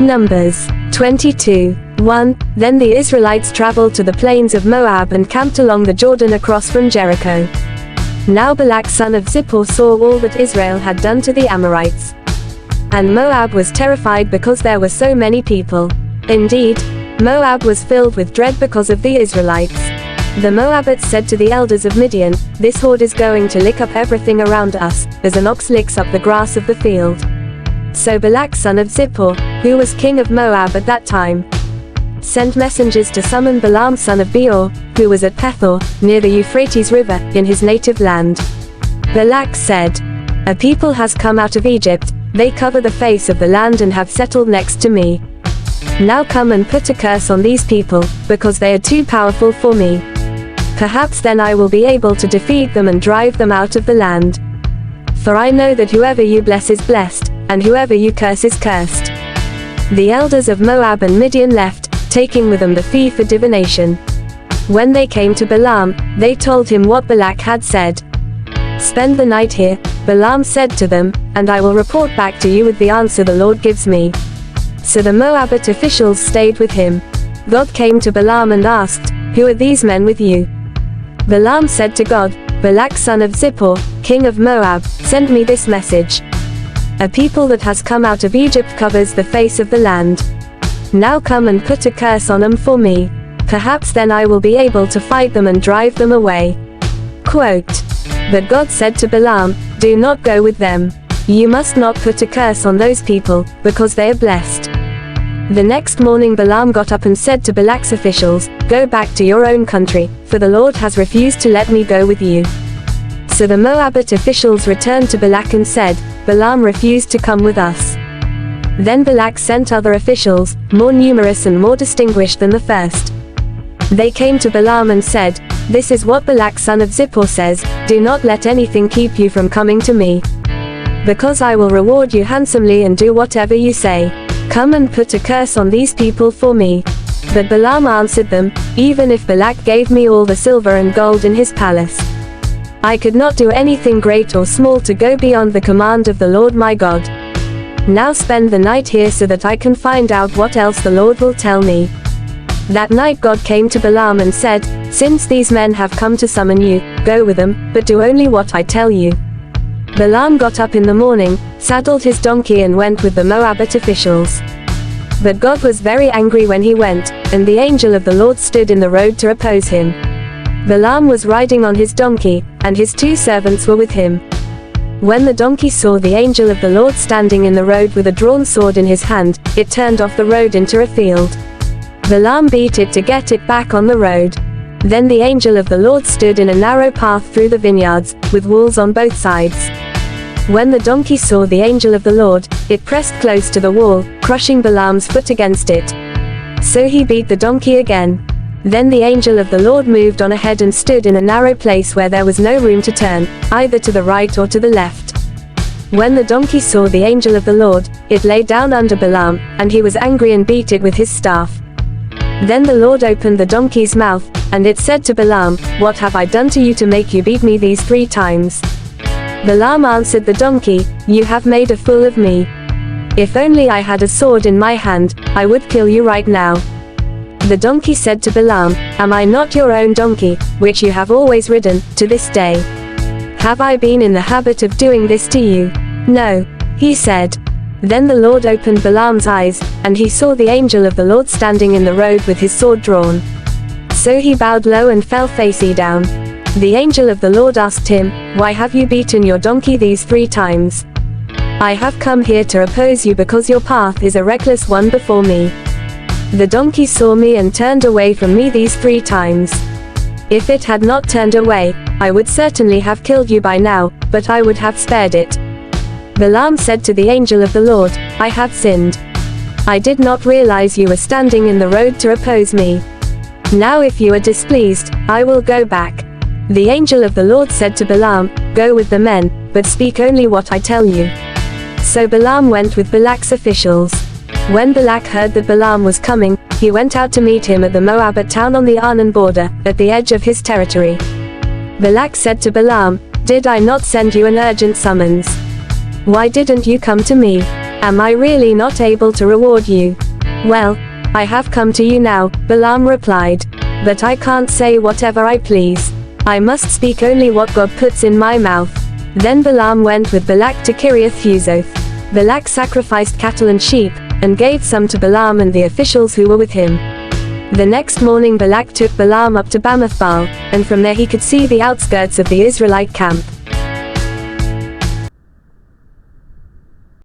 Numbers 22:1. Then the Israelites traveled to the plains of Moab and camped along the Jordan across from Jericho. Now Balak son of Zippor saw all that Israel had done to the Amorites. And Moab was terrified because there were so many people. Indeed, Moab was filled with dread because of the Israelites. The Moabites said to the elders of Midian, "This horde is going to lick up everything around us, as an ox licks up the grass of the field." So Balak son of Zippor, who was king of Moab at that time, sent messengers to summon Balaam son of Beor, who was at Pethor, near the Euphrates River, in his native land. Balak said, "A people has come out of Egypt, they cover the face of the land and have settled next to me. Now come and put a curse on these people, because they are too powerful for me. Perhaps then I will be able to defeat them and drive them out of the land. For I know that whoever you bless is blessed, and whoever you curse is cursed." The elders of Moab and Midian left, taking with them the fee for divination. When they came to Balaam, they told him what Balak had said. "Spend the night here," Balaam said to them, "and I will report back to you with the answer the Lord gives me." So the Moabite officials stayed with him. God came to Balaam and asked, "Who are these men with you?" Balaam said to God, "Balak son of Zippor, king of Moab, sent me this message. A people that has come out of Egypt covers the face of the land. Now come and put a curse on them for me. Perhaps then I will be able to fight them and drive them away." Quote, "But God said to Balaam, do not go with them. You must not put a curse on those people, because they are blessed." The next morning Balaam got up and said to Balak's officials, "Go back to your own country, for the Lord has refused to let me go with you." So the Moabite officials returned to Balak and said, "Balaam refused to come with us." Then Balak sent other officials, more numerous and more distinguished than the first. They came to Balaam and said, "This is what Balak son of Zippor says, do not let anything keep you from coming to me. Because I will reward you handsomely and do whatever you say. Come and put a curse on these people for me." But Balaam answered them, "Even if Balak gave me all the silver and gold in his palace, I could not do anything great or small to go beyond the command of the Lord my God. Now spend the night here so that I can find out what else the Lord will tell me." That night God came to Balaam and said, "Since these men have come to summon you, go with them, but do only what I tell you." Balaam got up in the morning, saddled his donkey and went with the Moabite officials. But God was very angry when he went, and the angel of the Lord stood in the road to oppose him. Balaam was riding on his donkey, and his 2 servants were with him. When the donkey saw the angel of the Lord standing in the road with a drawn sword in his hand, it turned off the road into a field. Balaam beat it to get it back on the road. Then the angel of the Lord stood in a narrow path through the vineyards, with walls on both sides. When the donkey saw the angel of the Lord, it pressed close to the wall, crushing Balaam's foot against it. So he beat the donkey again. Then the angel of the Lord moved on ahead and stood in a narrow place where there was no room to turn, either to the right or to the left. When the donkey saw the angel of the Lord, it lay down under Balaam, and he was angry and beat it with his staff. Then the Lord opened the donkey's mouth, and it said to Balaam, "What have I done to you to make you beat me these 3 times?" Balaam answered the donkey, "You have made a fool of me. If only I had a sword in my hand, I would kill you right now." The donkey said to Balaam, "Am I not your own donkey, which you have always ridden, to this day? Have I been in the habit of doing this to you?" "No," he said. Then the Lord opened Balaam's eyes, and he saw the angel of the Lord standing in the road with his sword drawn. So he bowed low and fell face down. The angel of the Lord asked him, "Why have you beaten your donkey these 3 times?" "I have come here to oppose you because your path is a reckless one before me. The donkey saw me and turned away from me these 3 times. If it had not turned away, I would certainly have killed you by now, but I would have spared it." Balaam said to the angel of the Lord, "I have sinned. I did not realize you were standing in the road to oppose me. Now if you are displeased, I will go back." The angel of the Lord said to Balaam, "Go with the men, but speak only what I tell you." So Balaam went with Balak's officials. When Balak heard that Balaam was coming, he went out to meet him at the Moabite town on the Arnon border, at the edge of his territory. Balak said to Balaam, "Did I not send you an urgent summons? Why didn't you come to me? Am I really not able to reward you? Well, I have come to you now, Balaam replied. But I can't say whatever I please. I must speak only what God puts in my mouth. Then Balaam went with Balak to Kiriath-Huzoth. Balak sacrificed cattle and sheep, and gave some to Balaam and the officials who were with him. The next morning Balak took Balaam up to Bamoth-baal, and from there he could see the outskirts of the Israelite camp.